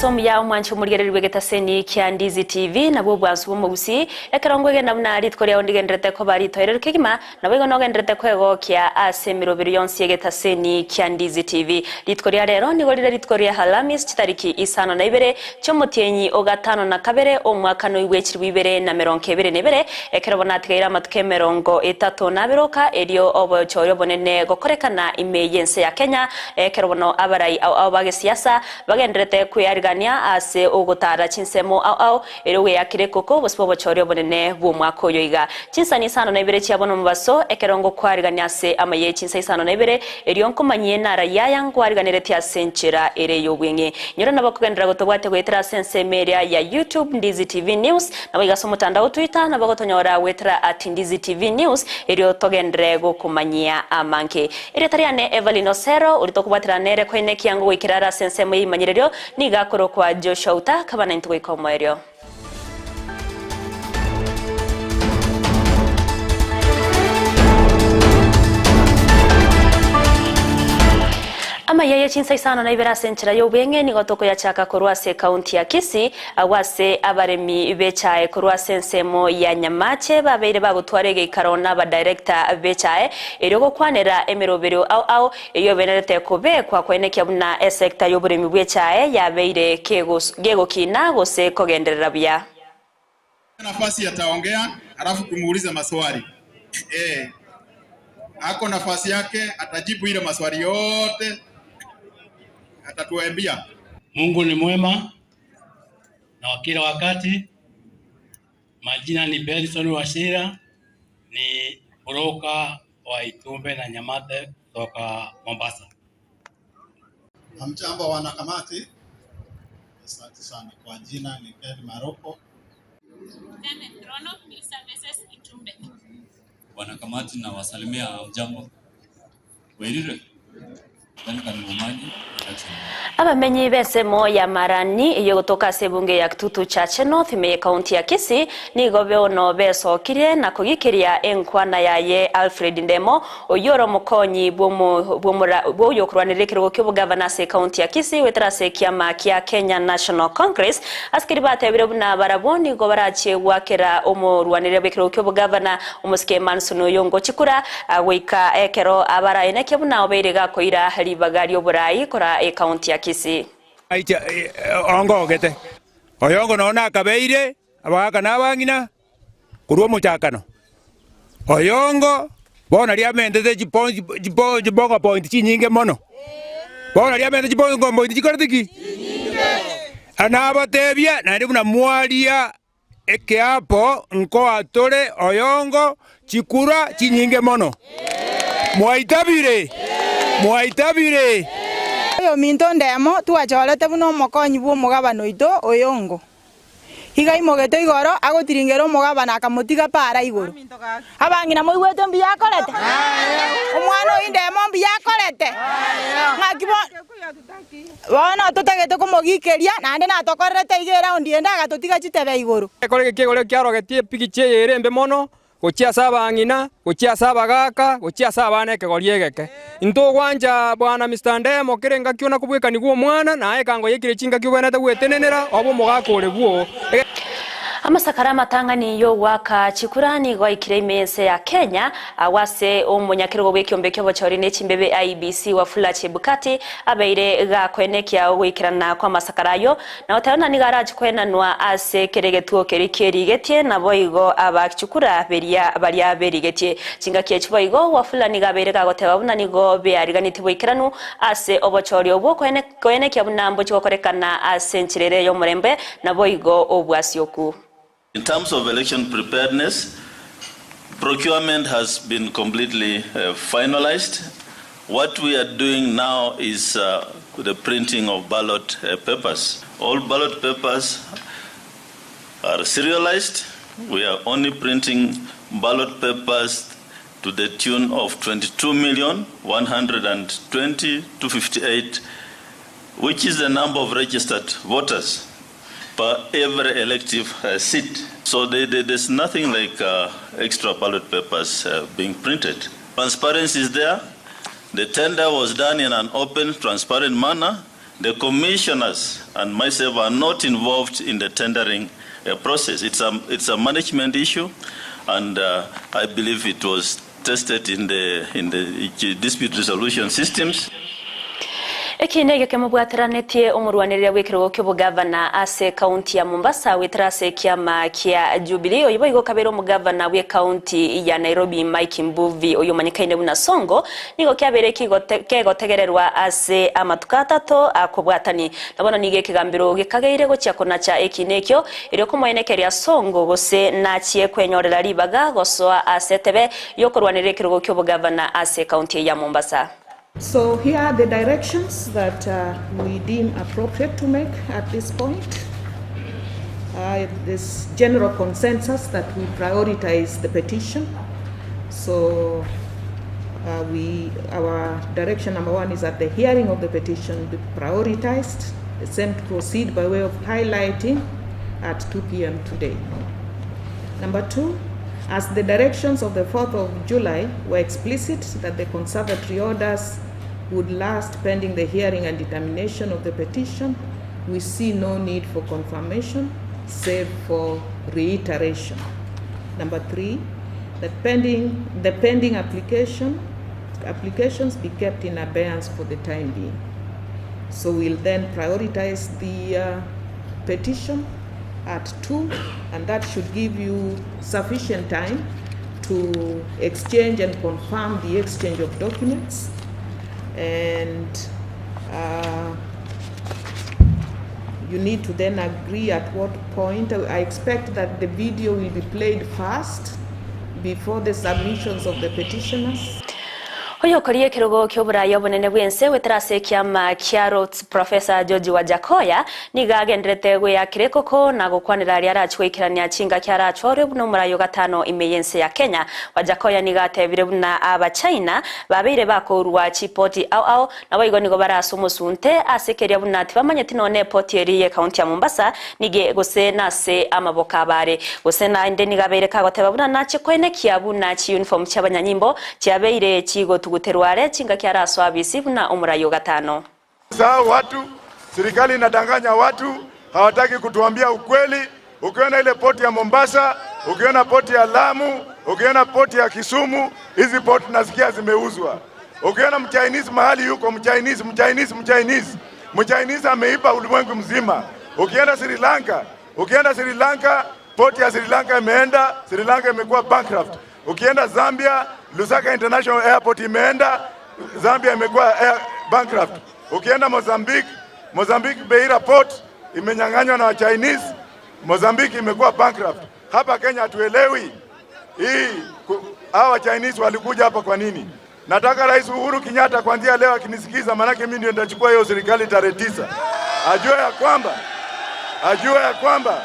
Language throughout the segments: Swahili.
Asom ya umwanchi umurigere rwegetaseni kya Ndizi TV nabo bwansu bomugusi ekarongwege namnari tkoria ondigendrete ko bari toirero kigima nabo nogendrete kwego kya asemiro biriyonsi yegetaseni kya Ndizi TV litkoria rero nigorire litkoria halamis chitariki isano na ibere cyomutienyi ogatano na kabere omwaka no iwekiri Ibere na meronke ibere nebere ekerabona tgeira matke merongo etatu na biroka erio obo chorio bonene gokorekana imeyense ya Kenya ekerobono abarai au bage siasa bagendrete kuyarigania ase ogotara chinsemo au erowe yakire koko bosbo chorio bonene bumwaka oyoiga Chinsa Isano na Ibere chiabono mubaso ekerongo kwarigania ase Amayia Chinsa Isano na Ibere erionko manyie nara yayang kwariganire tia senchira ere yobwenge nyoro nabakugendera gotobwate gwetera sense media ya YouTube Ndizi TV News nabigaso mutandao Twitter nabagotonyora wetera @Ndizi TV News erio togendere gokumanyia amanke eretariane Evelyn Osero uritokubwatira nere kwene kiango wikirara sense mwe manyirerio nigakoro kwa Joshua Uta kabana ntwe ikomoerio Amayia Chinsa Isano na Ibere senchira yobwenge nigotoko ya chaka korwase county ya Kisii awase abaremi bechae korwase nsemo ya Nyamache babeire bagutwarege ikarona ba director bechae eryo kwanera emerobero au eyo benerete kobe kwa kwenekya buna sector yoburemi bechae yabeire gego kina gose kogenderera bya nafasi ataongea alafu kumuuliza maswali ako nafasi yake atajibu ile maswali yote atatuambia. Mungu ni mwema na kila wakati. Majina ni Benson Washira, ni broka wa Itumbe na Nyamate kutoka Mombasa. Hamjambo wanakamati. Asante sana kwa jina ni Ken Maroko. Wanakamati na wasalimia mjambo. Werire. Abamenyi besemo ya marani iyo gutoka sebunge ya Kitutu Chache North me county ya Kisii ni gobeono besokire na kugikiria enkwana yaye Alfred Ndemo oyoro mukonyi bwoyokurwanire kirgo kyo governor se county ya Kisii wetrase kiama kya Kenya National Congress askiri batebire buna baraboni go barache wakera omurwanire bekirgo kyo governor umuske Mansuno Yongo Chikura wika ekero abara eneke buna obeirega koira bagari oburai kora county ya Kisii ongogete oyongo nona kabeire abaka nabangina kurwo muchakano oyongo bona liamendete jibonga point chinyinge mono bona liamendete jibonga point chikoretiki anabatebia na ndibuna mwalia ekeapo nko atore oyongo chikura chinyinge mono Mwaitabire Oyo minto ndemo tuacholete buno mokonyi bwo mugabano ito oyongo Higa imogeto igoro agotiringero mugabana akamutiga para igoro Abangina moigwete mbi yakorete Omwana indemo mbi yakorete Ngakibo Bona tutagete kumogikeria nande natokorete igera ondienda agatotiga chitebe igoro Ekorege kigore kyarogetie pigiche yerembe mono Gochia saba ngina, gochia saba gaka, gochia saba neke goriegeke. Into gwanja bwana Mr. Ndemo kirenga kiona kubweka niguo mwana na ekango yekire chinga kiubana tagwetenenera obo mugakore guo. Amasakara matangani yo waka chikurani gwa ikiremense ya Kenya awase omunyakirgo bwekyombe kyo bachori nechimbebe IBC wa Fulache Bukati abeire ga kwenekya wikirana kwa masakarayo na otana ni garage kwenanwa ase keregetuo kerikerigetie na boigo abachukura baria berigetie chinga kiechboigo wa Fulani gabeire ga goteba buna nigo be ariganiti bwikiranu ase obachori obwo kwenekya bunambo chikokorekana ase nchirere yo murembe na boigo obwasioku. In terms of election preparedness, procurement has been completely finalized. What we are doing now is the printing of ballot papers. All ballot papers are serialized. We are only printing ballot papers to the tune of 22,120,258, which is the number of registered voters per every elective seat. So there's nothing like extra ballot papers being printed. Transparency is there. The tender was done in an open, transparent manner. The commissioners and myself are not involved in the tendering process. It's a management issue, and I believe it was tested in the dispute resolution systems. Ekinege kemubwatiranetie omurwanirira w'ekirogo ky'obugavana ase county ya Mombasa witrase kiama kia Jubilee oyibo igokabera omugavana w'e county ya Nairobi Mike Mbuvi oyomanyikaine buna Songo nigo kyabere kegotegererwa ase amatuka atatu akobwatani nabona nige kigambiro gikageire gocyakona cha ekinekyo iri kumwenekeria Songo gose nakie kwenyorera libaga gosoa ase tebe yokorwanirira ekirogo ky'obugavana ase county ya Mombasa. So here are the directions that we deem appropriate to make at this point. This general consensus that we prioritize the petition. So our direction number 1 is that the hearing of the petition be prioritized. The same to proceed by way of highlighting at 2 p.m. today. Number 2, as the directions of the 4th of July were explicit that the conservatory orders would last pending the hearing and determination of the petition, we see no need for confirmation, save for reiteration. Number 3, that the pending applications be kept in abeyance for the time being. So we'll then prioritize the petition at 2, and that should give you sufficient time to exchange and confirm the exchange of documents. And you need to then agree at what point. I expect that the video will be played first before the submissions of the petitioners. Oyo koriye kirogo ky'oburayi obunene bwense wetrase kiama Kiarot Professor George Wajakoya nigagendrete gwe yakireko na gukwanira ali arachwikirania chinga kyarachore buno murayo gatano imeyense ya Kenya. Wajakoya nigatebire buna aba China babire bakorwa chipoti au nabo igo nigo barasumusunte asekeria buna tibamanyeti none poti eriye county ya Mombasa nige gose nase amaboka bare gose na inde nigabereka goteba buna nache kwene kiabuna chi uniform cy'abanyanyimbo cyabeire chigo guterware chinga kiara swabisi buna umurayo gatano. Sawa watu, serikali inadanganya watu, hawataki kutuambia ukweli. Ukiona ile poti ya Mombasa, ukiona poti ya Lamu, ukiona poti ya Kisumu, hizi poti nasikia zimeuzwa. Ukiona mchinese mahali yuko mchinese ameiba ulimwengu mzima. Ukienda Sri Lanka, poti ya Sri Lanka imeenda, Sri Lanka imekuwa bankrupt. Ukienda Zambia, Lusaka International Airport imeenda, Zambia imekuwa bankrupt. Ukienda Mozambique Beira Port imenyang'anywa na Chinese, Mozambique imekuwa bankrupt. Hapa Kenya hatuelewi hawa Chinese walikuja hapa kwa nini? Nataka Rais Uhuru Kenyatta kuanzia leo akinisikiza, manake mimi ndio nitachukua hiyo serikali tarehe 9. Ajue ya kwamba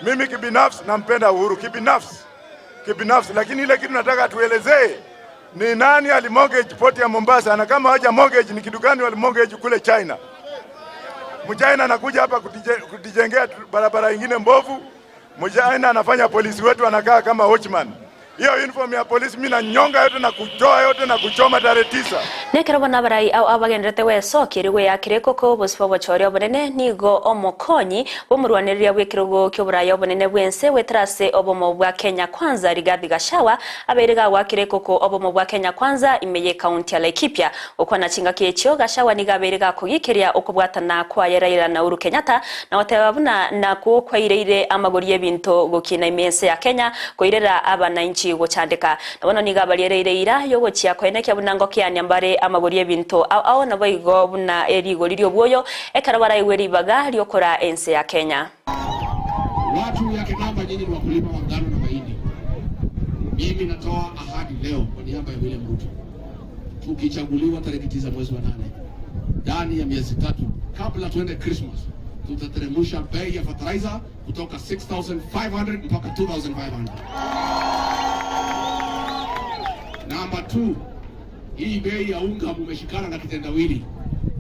mimi kibinafsi nampenda Uhuru kibinafsi, lakini ile kitu nataka tuelezee ni nani alimortgage port ya Mombasa, na kama haja mortgage ni kitu gani walimortgage kule China. Mchina anakuja hapa kutijengea barabara nyingine mbovu, Mchina anafanya polisi wetu anakaa kama watchman. Hiyo uniform ya polisi mimi na nyonga yote na kutoa yote na kuchoma tarehe 9. Nekero bana barai au abagendrete weso kiriwe yakireko ko bosfo bochoryo bonene nigo omokonyi bomurwanirira bw'ikirogo ky'oburayi obonene bwense wetrase obomo bwa Kenya Kwanza Rigathi Gachagua aberega wakireko ko obomo bwa Kenya Kwanza imeye county ya Laikipia okwana chinga kyecho Gachagua nigaberega kugikiria okubwatana kwa Raila na Uhuru Kenyatta na watebabuna na kwaireire amagoriye binto gukina imense ya Kenya koirera abananchi gochandika nabona nigabarire ira yogochia kwenekya bunango kyanyambare amagoriye binto au nabaigo buna erigo lirio bwoyo ekarabara iweri baga liokora ense ya Kenya. Watu ya Kinamba nyinyi ni wakulima wa ngano na mahindi. Mimi natoa ahadi leo kwa niaba ya William Ruto. Tukichaguliwa tarehe 9 mwezi wa 8, ndani ya miezi 3 kabla tuende Christmas, tutateremsha bei ya fertilizer kutoka 6,500 mpaka 2,500. Number 2, hii bei ya unga mumeshikana na kitendawili.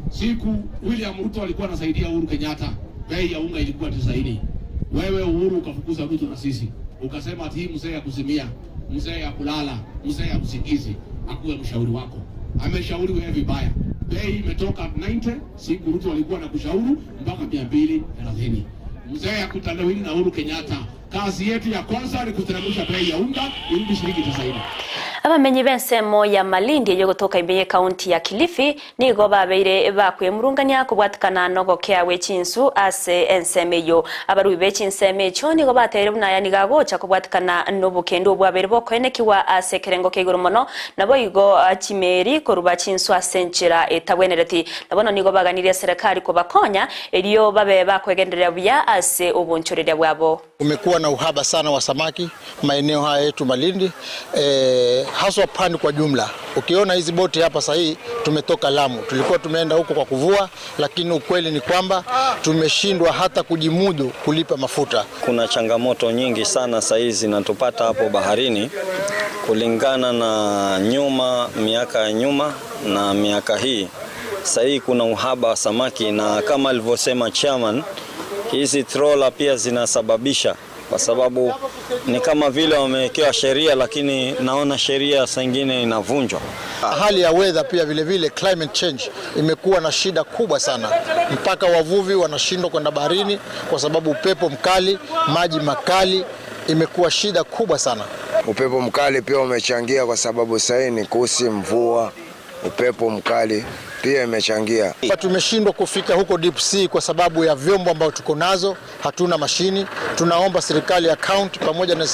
Siku William Ruto alikuwa anasaidia Uhuru Kenyatta, bei ya unga ilikuwa 90. Wewe Uhuru ukafukuza Ruto na sisi. Ukasema ati hii mzee ya kuzimia, mzee ya kulala, mzee ya usingizi akuwe mshauri wako. Ameshauri wewe vibaya. bei imetoka 90, siku Ruto walikuwa na kushauri mpaka 230. Mzee ya kutandawili na Uhuru Kenyatta, kazi yetu ya kwanza ni kuteremsha bei ya unga ili shilingi 90. Abamenyi b'ensemo ya Malindi yo gutoka Ibere county ya Kilifi nigo babeire bakwemurungania kubwatikana nogo kyawe Chinsu ase ensemeyo abarubi bechinseme cyo nigo batere bunaya nigagocha kubwatikana n'obukendo bwabere bokoenekiwa ase kerengo keguru mono nabo igo Chimeri koruba Chinsu asenchera etabwenereti nabono nigo baganiriye serikali kubakonya eliyo babe bakwegenderera bya ase obunchorere bwabo. Umekuwa na uhaba sana wa samaki maeneo haya yetu Malindi, haswa pwani kwa jumla. Ukiona hizi boti hapa sahi tumetoka Lamu, tulikuwa tumeenda huko kwa kuvua, lakini ukweli ni kwamba tumeshindwa hata kujimudu kulipa mafuta. Kuna changamoto nyingi sana sahi zinatupata hapo baharini kulingana na miaka ya nyuma na miaka hii. Sahi kuna uhaba wa samaki na kama alivyosema chairman, hizi trawler pia zinasababisha, kwa sababu ni kama vile wamewekewa sheria lakini naona sheria saa nyingine inavunjwa. Hali ya weather pia vile vile climate change imekuwa na shida kubwa sana, mpaka wavuvi wanashindwa kwenda baharini kwa sababu upepo mkali, maji makali, imekuwa shida kubwa sana. Upepo mkali pia umechangia kwa sababu sasa ni kusi, mvua, upepo mkali pia imechangia. Tumeshindwa kufika huko deep sea kwa sababu ya vyombo ambao tuko nazo, hatuna mashini. Tunaomba serikali ya county pamoja na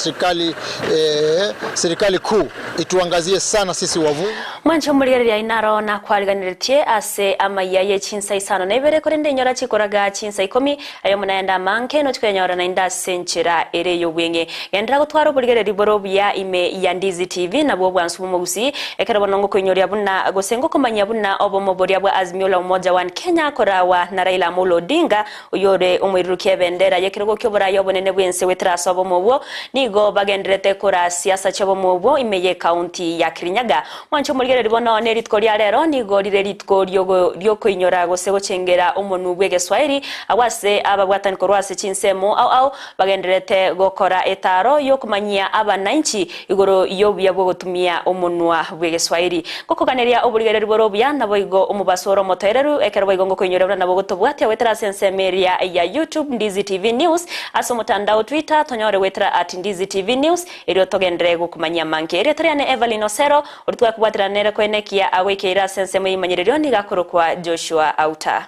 serikali kuu ituangazie sana sisi wavuvi. Mwancho murigereria inaro na kwariganiretie ase Amayia Chinsa Isano na Ibere korende nyora chikoraga Chinsa 10 ayo munaenda manke no chikenyora na inda senchera ere yo bwenge yendra gutwara burigereri borobya ime ya Ndizi TV na bwo bwansu mugusi ekera bonongo kwenyoria buna gosengo komanya buna obomo boria bwa Azimio la Umoja wa Kenya korawa na Raila Amolo Odinga uyore umwirukie bendera yekirego kyobora yobonene bwense wetraso obomo bwo nigo bagenderete kora siasa chobomo bwo ime county ya Kirinyaga. Mwancho murigereri bono ne ritko lya rero nigo lire ritko ryo kwinyora gose gochengera umunu bwege Swahili awase ababwatani korwase chinsemo au bagenderete gokora etaro yo kumanyia abananchi igoro yobya bwo gutumia umunwa bwege Swahili gokoganeria oburigereri borobya nabo igo umubasoro motereru ekerwa igongo kwinyora nabo gutobwate wetra sensemeria ya YouTube Ndizi TV News aso mutandao Twitter tonyore wetra @Ndizi TV News ero togendere gukumanyia mankere triane Evelyn Osero urutwa kubwatira nere kwenekia awekera sensemo imanyiririo ni gakuru kwa Joshua Auta.